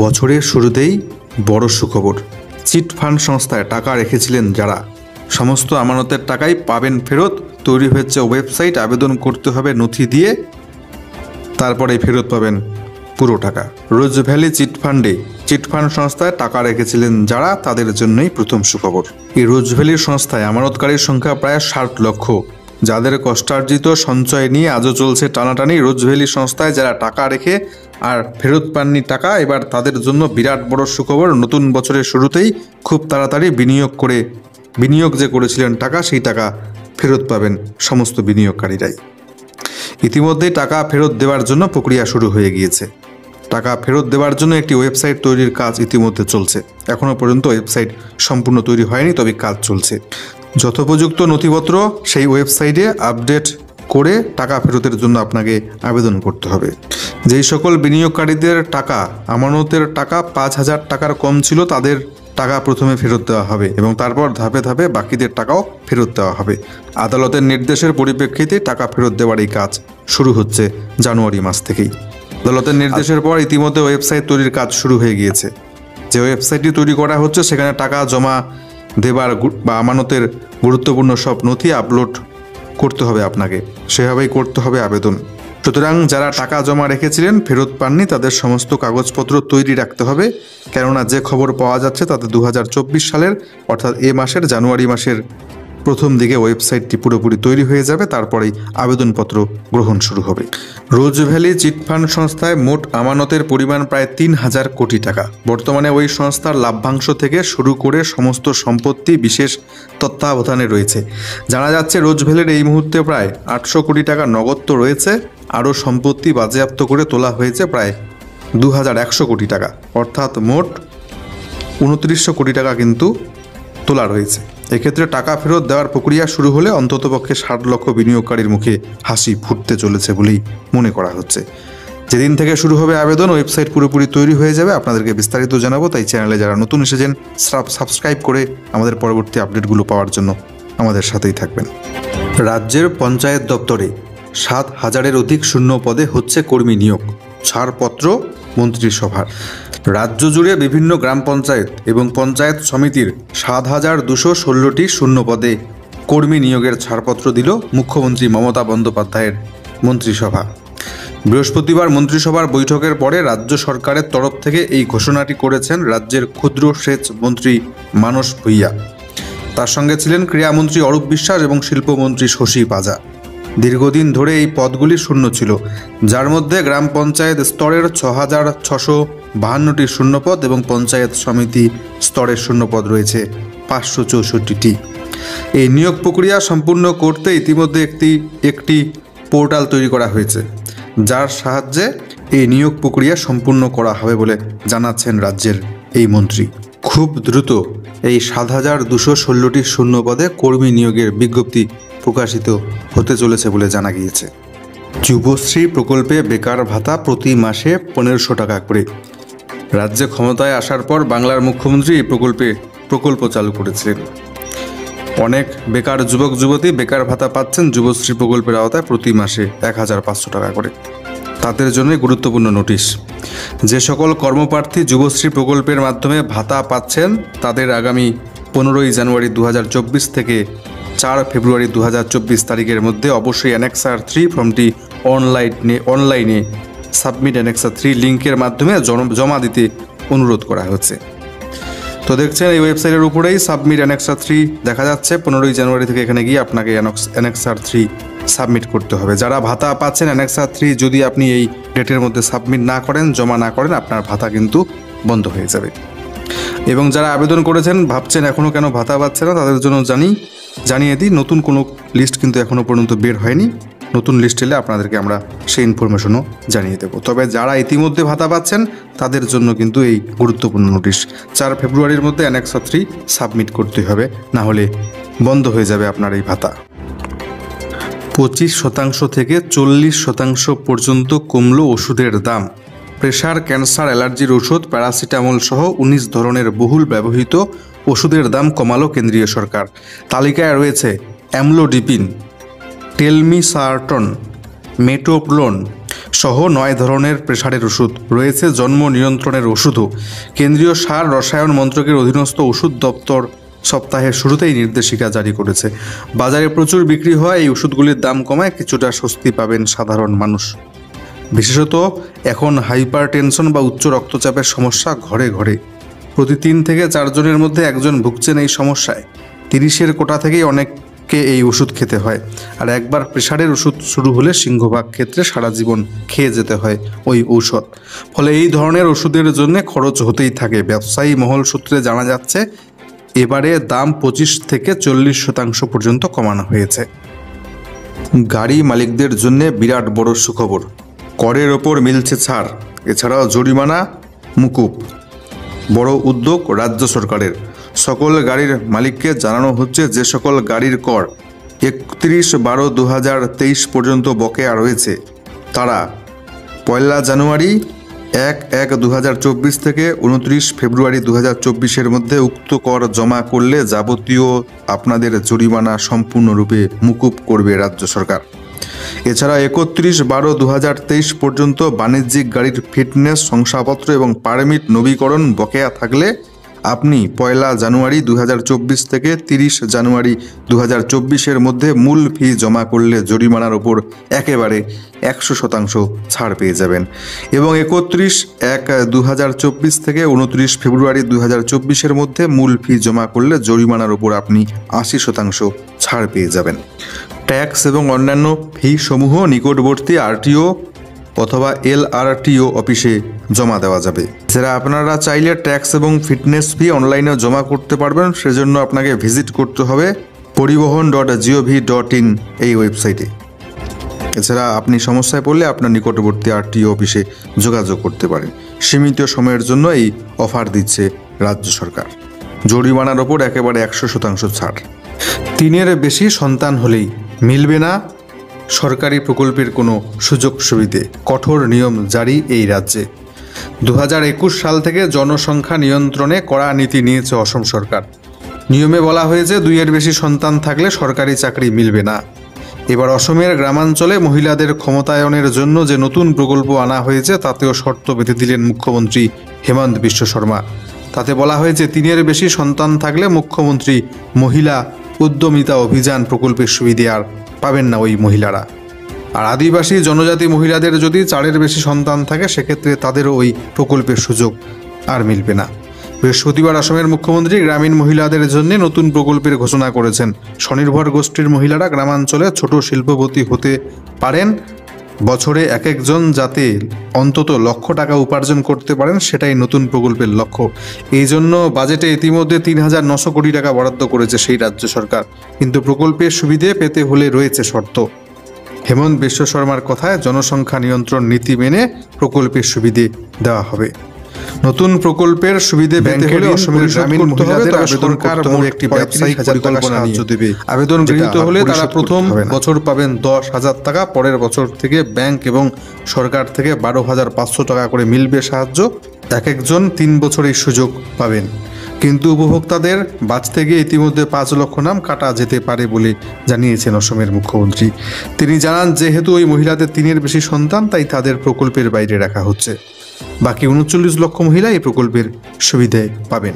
বছরের শুরুতেই বড় সুখবর। চিট ফান্ড সংস্থায় টাকা রেখেছিলেন যারা, সমস্ত আমানতের টাকাই পাবেন ফেরত। তৈরি হয়েছে ওয়েবসাইট, আবেদন করতে হবে নথি দিয়ে, তারপরেই ফেরত পাবেন পুরো টাকা। রোজ ভ্যালি চিট ফান্ড সংস্থায় টাকা রেখেছিলেন যারা, তাদের জন্যই প্রথম সুখবর। এই রোজ ভ্যালির সংস্থায় আমানতকারীর সংখ্যা প্রায় 60 লক্ষ। যাদের কষ্টার্জিত সঞ্চয় নিয়ে আজও চলছে টানাটানি, রোজ ভ্যালি সংস্থায় যারা টাকা রেখে আর ফেরত পাননি টাকা, এবার তাদের জন্য বিরাট বড় সুখবর। নতুন বছরের শুরুতেই খুব তাড়াতাড়ি বিনিয়োগ যে করেছিলেন টাকা, সেই টাকা ফেরত পাবেন সমস্ত বিনিয়োগকারীরাই। ইতিমধ্যেই টাকা ফেরত দেওয়ার জন্য প্রক্রিয়া শুরু হয়ে গিয়েছে। টাকা ফেরত দেওয়ার জন্য একটি ওয়েবসাইট তৈরির কাজ ইতিমধ্যে চলছে। এখনও পর্যন্ত ওয়েবসাইট সম্পূর্ণ তৈরি হয়নি, তবে কাজ চলছে। যথোপযুক্ত নথিপত্র সেই ওয়েবসাইটে আপডেট করে টাকা ফেরতের জন্য আপনাকে আবেদন করতে হবে। যেই সকল বিনিয়োগকারীদের টাকা, আমানতের টাকা 5,000 টাকার কম ছিল, তাদের টাকা প্রথমে ফেরত দেওয়া হবে এবং তারপর ধাপে ধাপে বাকিদের টাকাও ফেরত দেওয়া হবে। আদালতের নির্দেশের পরিপ্রেক্ষিতে টাকা ফেরত দেওয়ার এই কাজ শুরু হচ্ছে জানুয়ারি মাস থেকেই। আদালতের নির্দেশের পর ইতিমধ্যে ওয়েবসাইট তৈরির কাজ শুরু হয়ে গিয়েছে। যে ওয়েবসাইটটি তৈরি করা হচ্ছে সেখানে টাকা জমা দেবার বা আমানতের গুরুত্বপূর্ণ সব নথি আপলোড করতে হবে আপনাকে, সেভাবেই করতে হবে আবেদন। সুতরাং যারা টাকা জমা রেখেছিলেন ফেরত পাননি, তাদের সমস্ত কাগজপত্র তৈরি রাখতে হবে। কেননা যে খবর পাওয়া যাচ্ছে তাতে 2024 সালের অর্থাৎ এ মাসের জানুয়ারি মাসের প্রথম দিকে ওয়েবসাইটটি পুরোপুরি তৈরি হয়ে যাবে, তারপরেই আবেদনপত্র গ্রহণ শুরু হবে। রোজ ভ্যালি চিট ফান্ড সংস্থায় মোট আমানতের পরিমাণ প্রায় 3,000 কোটি টাকা। বর্তমানে ওই সংস্থার লাভ্যাংশ থেকে শুরু করে সমস্ত সম্পত্তি বিশেষ তত্ত্বাবধানে রয়েছে। জানা যাচ্ছে রোজ ভ্যালির এই মুহূর্তে প্রায় 800 কোটি টাকা নগদ তো রয়েছে, আরও সম্পত্তি বাজেয়াপ্ত করে তোলা হয়েছে প্রায় 2,100 কোটি টাকা, অর্থাৎ মোট 2900 কোটি টাকা কিন্তু তোলা রয়েছে। এক্ষেত্রে টাকা ফেরত দেওয়ার প্রক্রিয়া শুরু হলে অন্ততপক্ষে 60 লক্ষ বিনিয়োগকারীর মুখে হাসি ফুটতে চলেছে বলেই মনে করা হচ্ছে। যেদিন থেকে শুরু হবে আবেদন, ওয়েবসাইট পুরোপুরি তৈরি হয়ে যাবে, আপনাদেরকে বিস্তারিত জানাবো। তাই চ্যানেলে যারা নতুন এসেছেন সাবস্ক্রাইব করে আমাদের পরবর্তী আপডেটগুলো পাওয়ার জন্য আমাদের সাথেই থাকবেন। রাজ্যের পঞ্চায়েত দপ্তরে 7,000-এর অধিক শূন্য পদে হচ্ছে কর্মী নিয়োগ, ছাড়পত্র মন্ত্রিসভার। রাজ্য জুড়ে বিভিন্ন গ্রাম পঞ্চায়েত এবং পঞ্চায়েত সমিতির 7,216টি শূন্য পদে কর্মী নিয়োগের ছাড়পত্র দিল মুখ্যমন্ত্রী মমতা বন্দ্যোপাধ্যায়ের মন্ত্রিসভা। বৃহস্পতিবার মন্ত্রিসভার বৈঠকের পরে রাজ্য সরকারের তরফ থেকে এই ঘোষণাটি করেছেন রাজ্যের ক্ষুদ্র সেচ মন্ত্রী মানস ভূঁইয়া। তার সঙ্গে ছিলেন ক্রীড়ামন্ত্রী অরূপ বিশ্বাস এবং শিল্পমন্ত্রী শশী পাজা। দীর্ঘদিন ধরে এই পদগুলি শূন্য ছিল, যার মধ্যে গ্রাম পঞ্চায়েত স্তরের 6,652টি শূন্যপদ এবং পঞ্চায়েত সমিতি স্তরের শূন্যপদ রয়েছে 564টি। এই নিয়োগ প্রক্রিয়া সম্পূর্ণ করতে ইতিমধ্যে একটি পোর্টাল তৈরি করা হয়েছে, যার সাহায্যে এই নিয়োগ প্রক্রিয়া সম্পূর্ণ করা হবে বলে জানাচ্ছেন রাজ্যের এই মন্ত্রী। খুব দ্রুত এই 7,216টি শূন্য পদে কর্মী নিয়োগের বিজ্ঞপ্তি প্রকাশিত হতে চলেছে বলে জানা গিয়েছে। যুবশ্রী প্রকল্পে বেকার ভাতা প্রতি মাসে 1,500 টাকা করে। রাজ্যে ক্ষমতায় আসার পর বাংলার মুখ্যমন্ত্রী এই প্রকল্প চালু করেছিলেন। অনেক বেকার যুবক যুবতী বেকার ভাতা পাচ্ছেন যুবশ্রী প্রকল্পের আওতায় প্রতি মাসে 1,500 টাকা করে। তাদের জন্য গুরুত্বপূর্ণ নোটিশ। যে সকল কর্মপ্রার্থী যুবশ্রী প্রকল্পের মাধ্যমে ভাতা পাচ্ছেন তাদের আগামী 15ই জানুয়ারি 2024 থেকে 4 ফেব্রুয়ারি 2024 তারিখের মধ্যে অবশ্যই অ্যানেক্সার 3 ফর্মটি অনলাইনে সাবমিট অ্যানেক্সার 3 লিঙ্কের মাধ্যমে জমা দিতে অনুরোধ করা হচ্ছে। তো দেখছেন এই ওয়েবসাইটের উপরেই সাবমিট অ্যানেক্সার 3 দেখা যাচ্ছে। 15ই জানুয়ারি থেকে এখানে গিয়ে আপনাকে অ্যানেক্সার 3 সাবমিট করতে হবে। যারা ভাতা পাচ্ছেন অ্যানেক্সার 3 যদি আপনি এই ডেটের মধ্যে সাবমিট না করেন, জমা না করেন, আপনার ভাতা কিন্তু বন্ধ হয়ে যাবে। এবং যারা আবেদন করেছেন ভাবছেন এখনও কেন ভাতা পাচ্ছে না, তাদের জন্য জানিয়ে দিই, নতুন কোনো লিস্ট কিন্তু এখনও পর্যন্ত বের হয়নি। নতুন লিস্ট এলে আপনাদেরকে আমরা সেই ইনফরমেশনও জানিয়ে দেব। তবে যারা ইতিমধ্যে ভাতা পাচ্ছেন তাদের জন্য কিন্তু এই গুরুত্বপূর্ণ নোটিশ। 4 ফেব্রুয়ারির মধ্যে অ্যানেক্সার 3 সাবমিট করতে হবে, না হলে বন্ধ হয়ে যাবে আপনার এই ভাতা। 25% থেকে 40% পর্যন্ত কমল ওষুধের দাম। প্রেশার, ক্যান্সার, অ্যালার্জির ওষুধ, প্যারাসিটামল সহ 19 ধরনের বহুল ব্যবহৃত ওষুধের দাম কমালো কেন্দ্রীয় সরকার। তালিকায় রয়েছে অ্যামলোডিপিন, টেলমিসার্টন, মেটোপ্রোন সহ 9 ধরনের প্রেসারের ওষুধ রয়েছে। জন্ম নিয়ন্ত্রণের ওষুধও। কেন্দ্রীয় সার রসায়ন মন্ত্রকের অধীনস্থ ওষুধ দপ্তর সপ্তাহের শুরুতেই নির্দেশিকা জারি করেছে। বাজারে প্রচুর বিক্রি হওয়া এই ওষুধগুলির দাম কমায় কিছুটা স্বস্তি পাবেন সাধারণ মানুষ। বিশেষত এখন হাইপারটেনশন বা উচ্চ রক্তচাপের সমস্যা ঘরে ঘরে। প্রতি 3 থেকে 4 জনের মধ্যে একজন ভুগছেন এই সমস্যায়। 30-এর কোটা থেকেই অনেককে এই ওষুধ খেতে হয়। আর একবার প্রেসারের ওষুধ শুরু হলে সিংহভাগ ক্ষেত্রে সারা জীবন খেয়ে যেতে হয় ওই ঔষধ। ফলে এই ধরনের ওষুধের জন্য খরচ হতেই থাকে। ব্যবসায়ী মহল সূত্রে জানা যাচ্ছে এবারে দাম 25 থেকে 40% পর্যন্ত কমানো হয়েছে। গাড়ি মালিকদের জন্য বিরাট বড় সুখবর। করের ওপর মিলছে ছাড়, এছাড়াও জরিমানা মুকুব। বড় উদ্যোগ রাজ্য সরকারের। সকল গাড়ির মালিককে জানানো হচ্ছে যে সকল গাড়ির কর 31/12/2023 পর্যন্ত বকেয়া রয়েছে তারা 1 জানুয়ারি 1/1/2024 থেকে 29 ফেব্রুয়ারি 2024-এর মধ্যে উক্ত কর জমা করলে যাবতীয় আপনাদের জরিমানা সম্পূর্ণরূপে মুকুব করবে রাজ্য সরকার। এছাড়া 31/12/2023 পর্যন্ত বাণিজ্যিক গাড়ির ফিটনেস শংসাপত্র এবং পারমিট নবীকরণ বকেয়া থাকলে আপনি 1 জানুয়ারি 2024 থেকে 30 জানুয়ারি 2024-এর মধ্যে মূল ফি জমা করলে জরিমানার ওপর একেবারে 100% ছাড় পেয়ে যাবেন। এবং 31/1/2024 থেকে 29 ফেব্রুয়ারি 2024-এর মধ্যে মূল ফি জমা করলে জরিমানার ওপর আপনি 80% ছাড় পেয়ে যাবেন। ট্যাক্স এবং অন্যান্য ফি সমূহ নিকটবর্তী আরটিও অথবা LRTO অফিসে জমা দেওয়া যাবে। যারা আপনারা চাইলে ট্যাক্স এবং ফিটনেস ফি অনলাইনে জমা করতে পারবেন, সেজন্য আপনাকে ভিজিট করতে হবে poribohon.gov.in এই ওয়েবসাইটে। এছাড়া আপনি সমস্যায় পড়লে আপনার নিকটবর্তী আরটিও অফিসে যোগাযোগ করতে পারেন। সীমিত সময়ের জন্য এই অফার দিচ্ছে রাজ্য সরকার। জরিমানার ওপর একেবারে 100% ছাড়। 3-এর বেশি সন্তান হলেই মিলবে না সরকারি প্রকল্পের কোনো সুযোগ সুবিধে। কঠোর নিয়ম জারি এই রাজ্যে। 2021 সাল থেকে জনসংখ্যা নিয়ন্ত্রণে কড়া নীতি নিয়েছে অসম সরকার। নিয়মে বলা হয়েছে 2-এর বেশি সন্তান থাকলে সরকারি চাকরি মিলবে না। এবার অসমের গ্রামাঞ্চলে মহিলাদের ক্ষমতায়নের জন্য যে নতুন প্রকল্প আনা হয়েছে তাতেও শর্ত বেঁধে দিলেন মুখ্যমন্ত্রী হেমন্ত বিশ্ব শর্মা। তাতে বলা হয়েছে 3-এর বেশি সন্তান থাকলে মুখ্যমন্ত্রী মহিলা উদ্যমিতা অভিযান প্রকল্পের সুবিধে আর পাবেন না ওই মহিলারা। আর আদিবাসী জনজাতি মহিলাদের যদি 4-এর বেশি সন্তান থাকে সেক্ষেত্রে তাদেরও ওই প্রকল্পের সুযোগ আর মিলবে না। বৃহস্পতিবার অসমের মুখ্যমন্ত্রী গ্রামীণ মহিলাদের জন্য নতুন প্রকল্পের ঘোষণা করেছেন। স্বনির্ভর গোষ্ঠীর মহিলারা গ্রামাঞ্চলে ছোট শিল্পপতি হতে পারেন। বছরে এক একজন যাতে অন্তত 1 লক্ষ টাকা উপার্জন করতে পারেন সেটাই নতুন প্রকল্পের লক্ষ্য। এই জন্য বাজেটে ইতিমধ্যে 3,900 কোটি টাকা বরাদ্দ করেছে সেই রাজ্য সরকার। কিন্তু প্রকল্পের সুবিধে পেতে হলে রয়েছে শর্ত। হেমন্ত বিশ্ব শর্মার কথায় জনসংখ্যা নিয়ন্ত্রণ নীতি মেনে প্রকল্পের সুবিধে দেওয়া হবে। নতুন প্রকল্পের সুবিধে পেতে হলে অসমের গ্রামীণ মহিলাদের আবেদন করতে হবে একটি ব্যবসায়িক পরিকল্পনা নিয়ে। আবেদন গৃহীত হলে তারা প্রথম বছর পাবেন 10,000 টাকা, পরের বছর থেকে ব্যাংক এবং সরকার থেকে 12,500 টাকা করে মিলবে সাহায্য। এক একজন 3 বছর এই সুযোগ পাবেন। কিন্তু উপভোক্তাদের বাঁচতে গিয়ে ইতিমধ্যে 5 লক্ষ নাম কাটা যেতে পারে বলে জানিয়েছেন অসমের মুখ্যমন্ত্রী। তিনি জানান যেহেতু ওই মহিলাদের 3-এর বেশি সন্তান তাই তাদের প্রকল্পের বাইরে রাখা হচ্ছে। বাকি 39 লক্ষ মহিলা এই প্রকল্পের সুবিধে পাবেন।